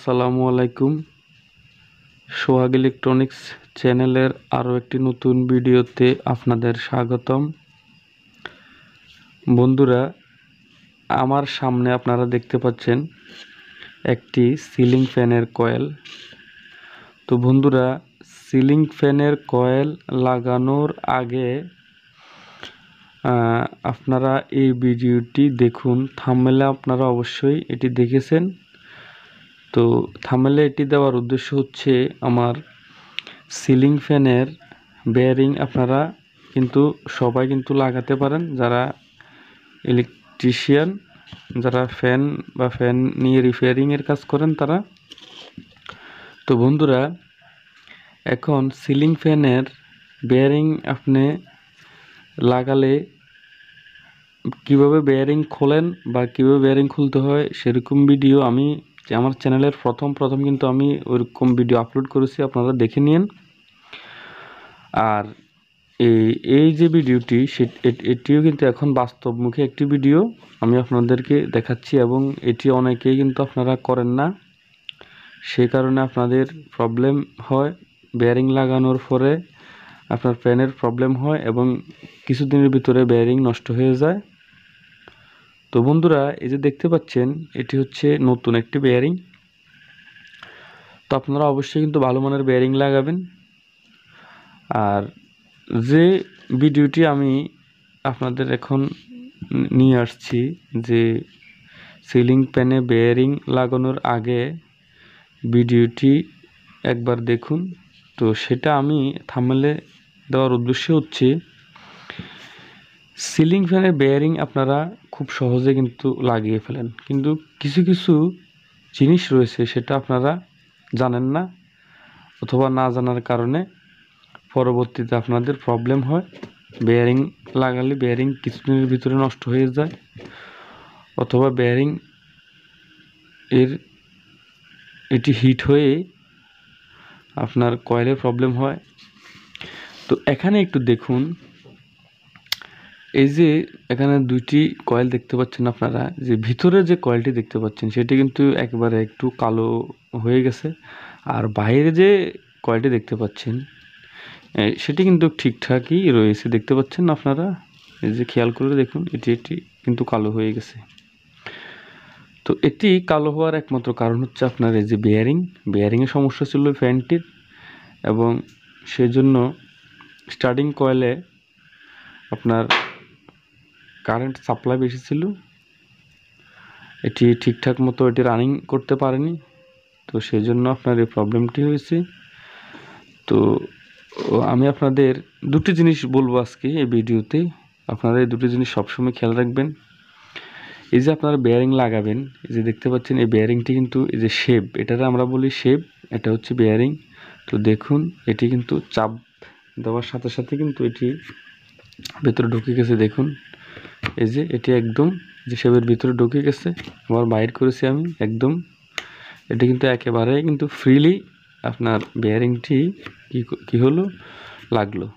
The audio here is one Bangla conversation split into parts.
আসসালামু আলাইকুম। সোহাগ ইলেকট্রনিক্স চ্যানেলের আরও একটি নতুন ভিডিওতে আপনাদের স্বাগতম। বন্ধুরা, আমার সামনে আপনারা দেখতে পাচ্ছেন একটি সিলিং ফ্যানের কয়েল। তো বন্ধুরা, সিলিং ফ্যানের কয়েল লাগানোর আগে আপনারা এই ভিডিওটি দেখুন। থাম্বনেলে আপনারা অবশ্যই এটি দেখেছেন। তো থাম্বনেলে এটি দেওয়ার উদ্দেশ্য হচ্ছে আমার সিলিং ফ্যানের বেয়ারিং আপনারা কিন্তু সবাই কিন্তু লাগাতে পারেন, যারা ইলেকট্রিশিয়ান, যারা ফ্যান নিয়ে রিপেয়ারিংয়ের কাজ করেন তারা। তো বন্ধুরা, এখন সিলিং ফ্যানের বেয়ারিং আপনি লাগালে কিভাবে বেয়ারিং খোলেন বা কিভাবে বেয়ারিং খুলতে হয় সেরকম ভিডিও আমি আমার চ্যানেলের প্রথম কিন্তু আমি ওইরকম ভিডিও আপলোড করেছি, আপনারা দেখে নিন। আর এই যে ভিডিওটি এটিও কিন্তু এখন বাস্তবমুখী একটি ভিডিও আমি আপনাদেরকে দেখাচ্ছি, এবং এটি অনেকেই কিন্তু আপনারা করেন না, সেই কারণে আপনাদের প্রবলেম হয়। বেয়ারিং লাগানোর পরে আপনার ফ্যানের প্রবলেম হয় এবং কিছুদিনের ভিতরে বেয়ারিং নষ্ট হয়ে যায়। তো বন্ধুরা, এই যে দেখতে পাচ্ছেন এটি হচ্ছে নতুন একটি বেয়ারিং। তো আপনারা অবশ্যই কিন্তু ভালো মানের বেয়ারিং লাগাবেন। আর যে ভিডিওটি আমি আপনাদের এখন নিয়ে আসছি, যে সিলিং ফ্যানে বেয়ারিং লাগানোর আগে ভিডিওটি একবার দেখুন। তো সেটা আমি থাম্বনেলে দেওয়ার উদ্দেশ্য হচ্ছে সিলিং ফ্যানের বেয়ারিং আপনারা খুব সহজে কিন্তু লাগিয়ে ফেলেন, কিন্তু কিছু কিছু জিনিস রয়েছে সেটা আপনারা জানেন না, অথবা না জানার কারণে পরবর্তীতে আপনাদের প্রবলেম হয়। বেয়ারিং লাগালে বেয়ারিং কিছুদিনের ভিতরে নষ্ট হয়ে যায়, অথবা বেয়ারিং এটি হিট হয়ে আপনার কয়েলের প্রবলেম হয়। তো এখানে একটু দেখুন, এই যে এখানে দুইটি কয়েল দেখতে পাচ্ছেন আপনারা, যে ভিতরে যে কয়েলটি দেখতে পাচ্ছেন সেটি কিন্তু একবারে একটু কালো হয়ে গেছে, আর বাইরে যে কয়েলটি দেখতে পাচ্ছেন সেটি কিন্তু ঠিকঠাকই রয়েছে। দেখতে পাচ্ছেন আপনারা, এই যে খেয়াল করে দেখুন, এটি কিন্তু কালো হয়ে গেছে। তো এটি কালো হওয়ার একমাত্র কারণ হচ্ছে আপনার এই যে বেয়ারিংয়ের সমস্যা ছিল ফ্যানটির, এবং সেজন্য স্টার্টিং কয়েলে আপনার কারেন্ট সাপ্লাই বেশি ছিল, এটি ঠিকঠাক মতো এটি রানিং করতে পারেনি। তো সেজন্য আপনার এই প্রবলেমটি হয়েছে। তো আমি আপনাদের দুটি জিনিস বলবো আজকে এই ভিডিওতে। আপনারা এই দুটি জিনিস সবসময় খেয়াল রাখবেন। এই যে আপনারা বেয়ারিং লাগাবেন, এই যে দেখতে পাচ্ছেন এই বেয়ারিংটি কিন্তু এই যে শেপ, এটারে আমরা বলি শেপ, এটা হচ্ছে বেয়ারিং। তো দেখুন, এটি কিন্তু চাপ দেওয়ার সাথে সাথে কিন্তু এটি ভেতরে ঢুকে গেছে। দেখুন, এই যে এটি একদম যে শেপের ভিতরে ঢুকে গেছে, আবার বাইর করেছি আমি একদম। এটি কিন্তু একেবারে কিন্তু ফ্রিলি আপনার বেয়ারিংটি কি হলো, লাগলো।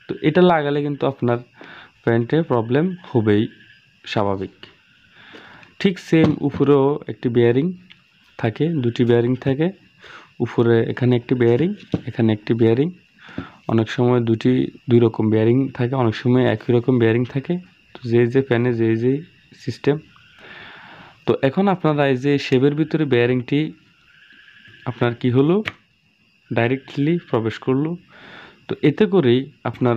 তো এটা লাগালে কিন্তু আপনার ফ্যানটে প্রবলেম হবেই, স্বাভাবিক। ঠিক সেম উপরেও একটি বেয়ারিং থাকে, দুটি বেয়ারিং থাকে উপরে, এখানে একটি বেয়ারিং, এখানে একটি বেয়ারিং। অনেক সময় দুই রকম বেয়ারিং থাকে, অনেক সময় একই রকম বেয়ারিং থাকে। তো যে ফ্যানে যে সিস্টেম। তো এখন আপনারা এই যে শেপের ভিতরে বেয়ারিংটি আপনার কি হলো, ডাইরেক্টলি প্রবেশ করলো। তো এতে করেই আপনার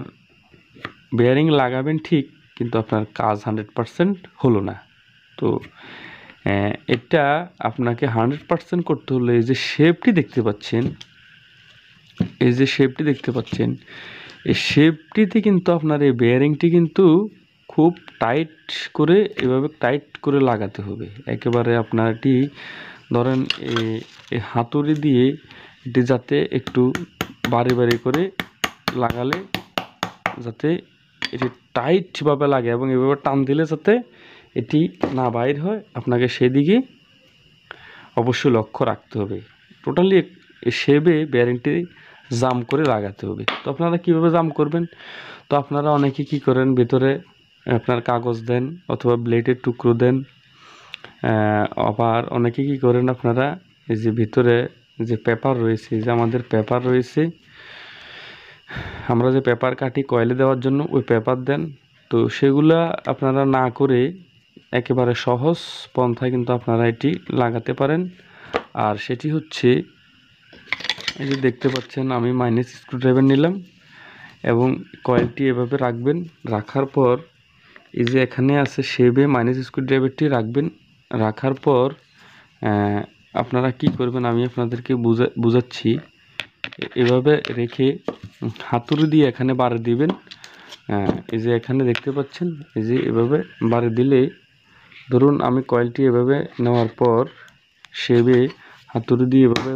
বেয়ারিং লাগাবেন ঠিক, কিন্তু আপনার কাজ 100% হলো না। তো এটা আপনাকে 100% করতে হলে এই যে শেপটি দেখতে পাচ্ছেন, এই যে শেপটি দেখতে পাচ্ছেন, এই শেপটিতে কিন্তু আপনার এই বেয়ারিংটি কিন্তু খুব টাইট করে, এভাবে টাইট করে লাগাতে হবে। একেবারে আপনার এটি ধরেন এই হাতুড়ি দিয়ে এটি যাতে একটু বাড়ি করে লাগালে যাতে এটি টাইটভাবে লাগে, এবং এভাবে টান দিলে যাতে এটি না বাইর হয়, আপনাকে সেদিকে অবশ্যই লক্ষ্য রাখতে হবে। টোটালি শেপে বেয়ারিংটি জাম করে লাগাতে হবে। তো আপনারা কীভাবে জাম করবেন? তো আপনারা অনেকে কি করেন, ভেতরে আপনার কাগজ দেন অথবা ব্লেডের টুকরো দেন, আবার অনেকে কি করেন আপনারা এই যে ভিতরে যে পেপার রয়েছে, যে আমাদের পেপার রয়েছে, আমরা যে পেপার কাটি কয়েলে দেওয়ার জন্য ওই পেপার দেন। তো সেগুলা আপনারা না করে একেবারে সহজ পন্থায় কিন্তু আপনারা এটি লাগাতে পারেন। আর সেটি হচ্ছে, এই যে দেখতে পাচ্ছেন আমি মাইনাস স্ক্রুড্রাইভার নিলাম এবং কয়েলটি এভাবে রাখবেন। রাখার পর এই যে এখানে আছে শেবে মাইনাস স্ক্রুড্রাইভারটি রাখবেন। রাখার পর আপনারা কি করবেন আমি আপনাদেরকে বুঝাচ্ছি। এভাবে রেখে হাতুড়ি দিয়ে এখানে বাড়ি দিবেন। এই যে এখানে দেখতে পাচ্ছেন, এই যে এভাবে বাড়ি দিলে, ধরুন আমি কয়েলটি এভাবে নেওয়ার পর শেবে হাতুড়ি দিয়ে এভাবে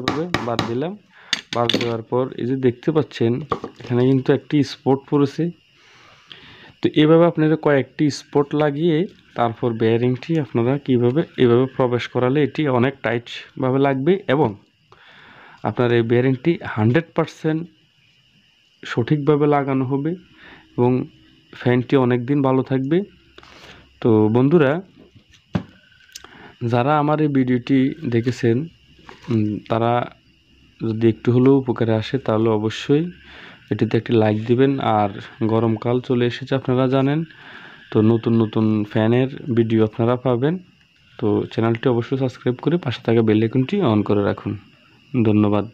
বাড়ি দিলাম। বাড়ি দেওয়ার পর এই যে দেখতে পাচ্ছেন এখানে কিন্তু একটি স্পট পড়েছে। তো এভাবে আপনারা কয়েকটি স্পট লাগিয়ে তারপর বেয়ারিংটি আপনারা এভাবে প্রবেশ করালে এটি অনেক টাইটভাবে লাগবে এবং আপনার এই বেয়ারিংটি 100% সঠিকভাবে লাগানো হবে এবং ফ্যানটি অনেক দিন ভালো থাকবে। তো বন্ধুরা, যারা আমার এই ভিডিওটি দেখেছেন তারা যদি একটু হলেও উপকারে আসে তাহলে অবশ্যই এটিতে একটি লাইক দিবেন। আর গরমকাল চলে এসেছে আপনারা জানেন, তো নতুন নতুন ফ্যানের ভিডিও আপনারা পাবেন। তো চ্যানেলটি অবশ্যই সাবস্ক্রাইব করে পাশে থাকা বেল আইকনটি অন করে রাখুন। ধন্যবাদ।